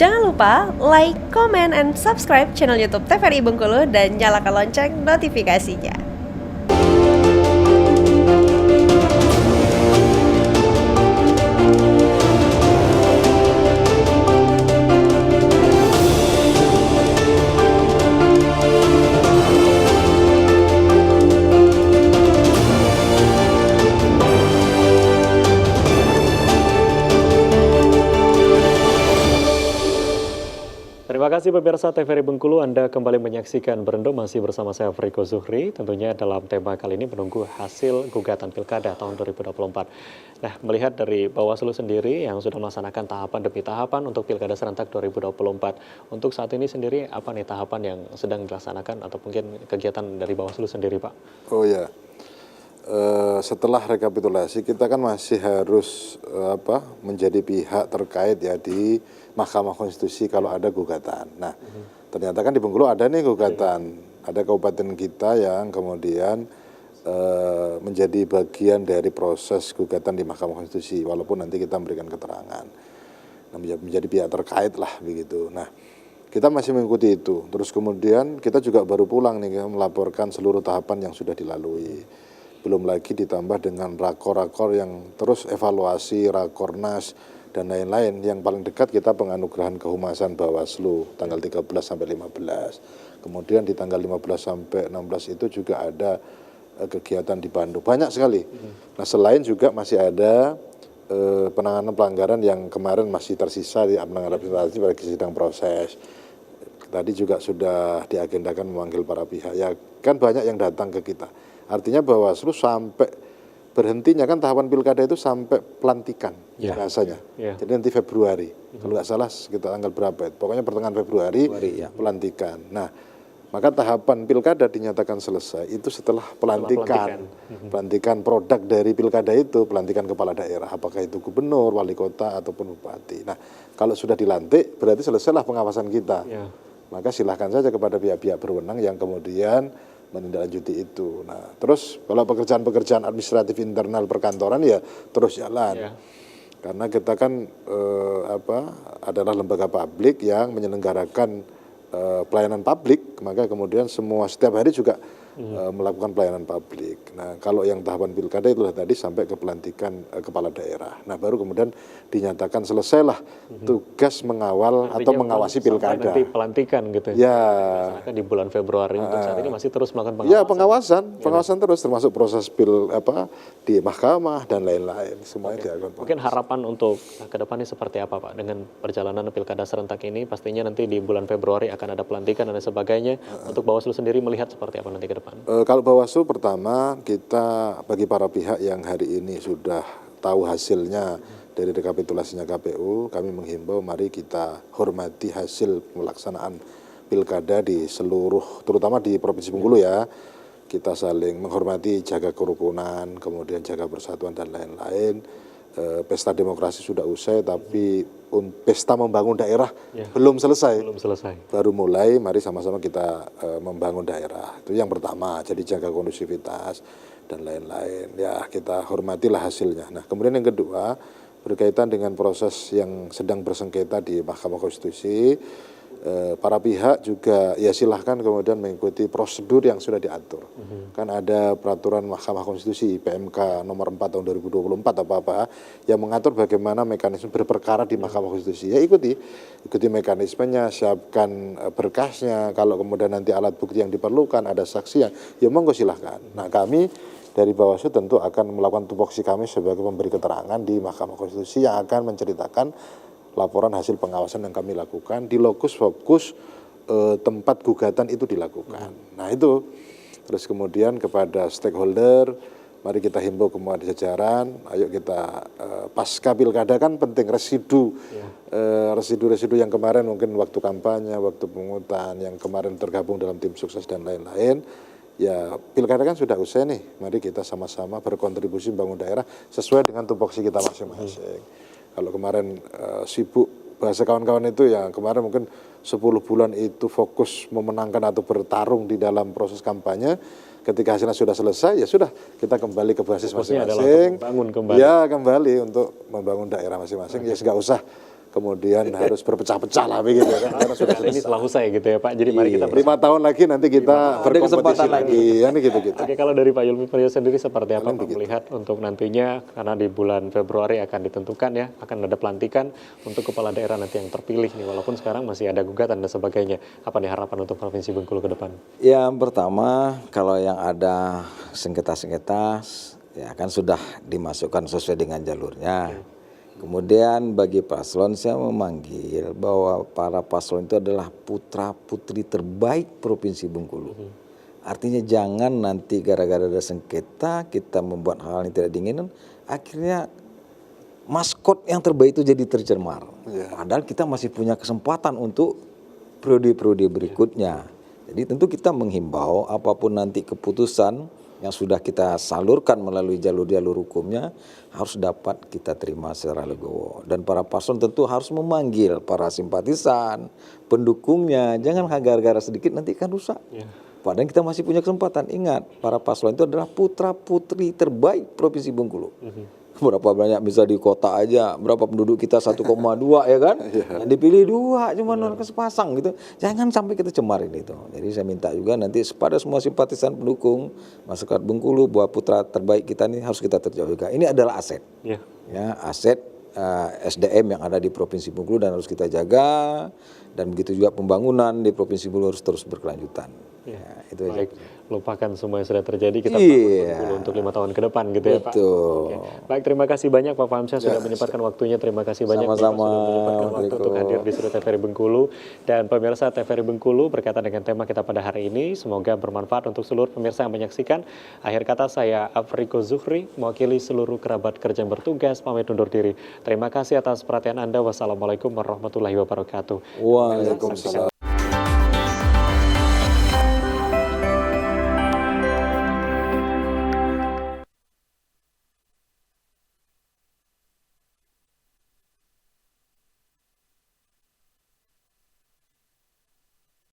Jangan lupa like, comment, and subscribe channel YouTube TVRI Bengkulu dan nyalakan lonceng notifikasinya. Terima kasih pemirsa TVRI Bengkulu, Anda kembali menyaksikan Berendam masih bersama saya Friko Zuhri. Tentunya dalam tema kali ini menunggu hasil gugatan Pilkada tahun 2024. Nah, melihat dari Bawaslu sendiri yang sudah melaksanakan tahapan demi tahapan untuk Pilkada serentak 2024. Untuk saat ini sendiri apa nih tahapan yang sedang dilaksanakan atau mungkin kegiatan dari Bawaslu sendiri, Pak? Oh ya, setelah rekapitulasi kita kan masih harus menjadi pihak terkait ya di Mahkamah Konstitusi kalau ada gugatan. Nah, ternyata kan di Bengkulu ada nih gugatan, ada kabupaten kita yang kemudian menjadi bagian dari proses gugatan di Mahkamah Konstitusi, walaupun nanti kita memberikan keterangan. Nah, menjadi pihak terkait lah begitu. Nah, kita masih mengikuti itu. Terus kemudian kita juga baru pulang nih melaporkan seluruh tahapan yang sudah dilalui. Belum lagi ditambah dengan rakor-rakor yang terus evaluasi, rakornas, dan lain-lain. Yang paling dekat kita penganugerahan kehumasan Bawaslu tanggal 13 sampai 15. Kemudian di tanggal 15 sampai 16 itu juga ada kegiatan di Bandung. Banyak sekali. Nah, selain juga masih ada penanganan pelanggaran yang kemarin masih tersisa di penanganan administrasi bagi sidang proses. Tadi juga sudah diagendakan memanggil para pihak. Ya kan banyak yang datang ke kita. Artinya Bawaslu sampai berhentinya kan tahapan pilkada itu sampai pelantikan rasanya. Jadi nanti Februari. Kalau nggak salah sekitar tanggal berapa itu. Pokoknya pertengahan Februari pelantikan. Nah, maka tahapan pilkada dinyatakan selesai itu setelah pelantikan. Pelantikan produk dari pilkada itu, pelantikan kepala daerah. Apakah itu gubernur, wali kota, ataupun bupati. Nah, kalau sudah dilantik berarti selesailah pengawasan kita. Maka silahkan saja kepada pihak-pihak berwenang yang kemudian menindaklanjuti itu. Nah, terus kalau pekerjaan-pekerjaan administratif internal perkantoran ya terus jalan. Karena kita kan adalah lembaga publik yang menyelenggarakan pelayanan publik, maka kemudian setiap hari juga melakukan pelayanan publik. Nah, kalau yang tahapan pilkada itu tadi sampai ke pelantikan kepala daerah. Nah, baru kemudian dinyatakan selesailah tugas mengawal atau mengawasi pilkada. Nanti pelantikan gitu. Ya. Misalkan di bulan Februari untuk saat ini masih terus melakukan pengawasan. Ya, pengawasan terus termasuk proses di mahkamah dan lain-lain semuanya dilakukan. Mungkin harapan untuk ke depannya seperti apa, Pak? Dengan perjalanan pilkada serentak ini pastinya nanti di bulan Februari akan ada pelantikan dan sebagainya. Untuk Bawaslu sendiri melihat seperti apa nanti ke depan? Kalau Bawaslu pertama kita bagi para pihak yang hari ini sudah tahu hasilnya dari rekapitulasinya KPU, kami menghimbau mari kita hormati hasil pelaksanaan pilkada di seluruh, terutama di Provinsi Bengkulu ya. Kita saling menghormati, jaga kerukunan, kemudian jaga persatuan dan lain-lain. Pesta demokrasi sudah usai, tapi pesta membangun daerah belum selesai. Baru mulai, mari sama-sama kita membangun daerah. Itu yang pertama, jadi jaga kondusivitas dan lain-lain. Ya, kita hormatilah hasilnya. Nah, kemudian yang kedua, berkaitan dengan proses yang sedang bersengketa di Mahkamah Konstitusi, para pihak juga ya silahkan kemudian mengikuti prosedur yang sudah diatur. Kan ada peraturan Mahkamah Konstitusi PMK nomor 4 tahun 2024 apa-apa yang mengatur bagaimana mekanisme berperkara di Mahkamah Konstitusi. Ya ikuti mekanismenya, siapkan berkasnya, kalau kemudian nanti alat bukti yang diperlukan, ada saksi yang ya monggo silahkan. Nah, kami dari Bawaslu tentu akan melakukan tupoksi kami sebagai pemberi keterangan di Mahkamah Konstitusi yang akan menceritakan laporan hasil pengawasan yang kami lakukan di lokus fokus tempat gugatan itu dilakukan. Nah, itu terus kemudian kepada stakeholder, mari kita himbau kepada jajaran, ayo kita pasca pilkada kan penting residu yang kemarin mungkin waktu kampanye, waktu pungutan, yang kemarin tergabung dalam tim sukses dan lain-lain. Ya, pilkada kan sudah usai nih, mari kita sama-sama berkontribusi membangun daerah sesuai dengan tupoksi kita masing-masing. Kalau kemarin sibuk, bahasa kawan-kawan itu ya kemarin mungkin 10 bulan itu fokus memenangkan atau bertarung di dalam proses kampanye. Ketika hasilnya sudah selesai, ya sudah kita kembali ke basis masing-masing. Kembali. Ya, kembali untuk membangun daerah masing-masing. Ya, nggak usah kemudian harus berpecah-pecah lah begitu kan, karena sudah Ini selesai. setelah usai gitu ya Pak. Jadi mari kita 5 tahun lagi nanti kita Ada kesempatan berkompetisi lagi, kan gitu-gitu. Oke, kalau dari Pak Yulmi Priyo sendiri seperti apa Paling Pak begitu. melihat untuk nantinya, karena di bulan Februari akan ditentukan ya, akan ada pelantikan untuk kepala daerah nanti yang terpilih nih, walaupun sekarang masih ada gugatan dan sebagainya. Apa nih harapan untuk Provinsi Bengkulu ke depan? Yang pertama, kalau yang ada sengketa-sengketa, ya kan sudah dimasukkan sesuai dengan jalurnya. Kemudian bagi paslon saya memanggil bahwa para paslon itu adalah putra-putri terbaik Provinsi Bengkulu. Artinya jangan nanti gara-gara ada sengketa kita membuat hal yang tidak diinginkan, akhirnya maskot yang terbaik itu jadi tercemar. Padahal kita masih punya kesempatan untuk periode-periode berikutnya. Jadi tentu kita menghimbau apapun nanti keputusan yang sudah kita salurkan melalui jalur-jalur hukumnya harus dapat kita terima secara legowo. Dan para paslon tentu harus memanggil para simpatisan, pendukungnya, jangan gara-gara sedikit nanti kan rusak. Padahal kita masih punya kesempatan. Ingat, para paslon itu adalah putra-putri terbaik Provinsi Bengkulu. Berapa banyak bisa di kota aja, berapa penduduk kita 1,2 ya kan? Yang dipilih 2 cuma sepasang gitu. Jangan sampai kita cemarin itu. Jadi saya minta juga nanti pada semua simpatisan pendukung masyarakat Bengkulu bahwa putra terbaik kita ini harus kita terjaga. Ini adalah aset. Ya, aset SDM yang ada di Provinsi Bengkulu dan harus kita jaga, dan begitu juga pembangunan di Provinsi Bengkulu harus terus berkelanjutan. Ya, itu aja. Baik, lupakan semua yang sudah terjadi, kita Iya. bangun Bengkulu untuk 5 tahun ke depan gitu ya Pak. Betul. Oke. Baik, terima kasih banyak Pak Famsyah sudah menyempatkan waktunya. Terima kasih banyak Bapak Sama-sama, sudah menyempatkan waktu Riko. untuk hadir di Studio TVRI Bengkulu. Dan pemirsa TVRI Bengkulu, berkaitan dengan tema kita pada hari ini, semoga bermanfaat untuk seluruh pemirsa yang menyaksikan. Akhir kata saya Afriko Zuhri, mewakili seluruh kerabat kerja yang bertugas, pamit undur diri. Terima kasih atas perhatian Anda. Wassalamualaikum warahmatullahi wabarakatuh. Waalaikumsalam.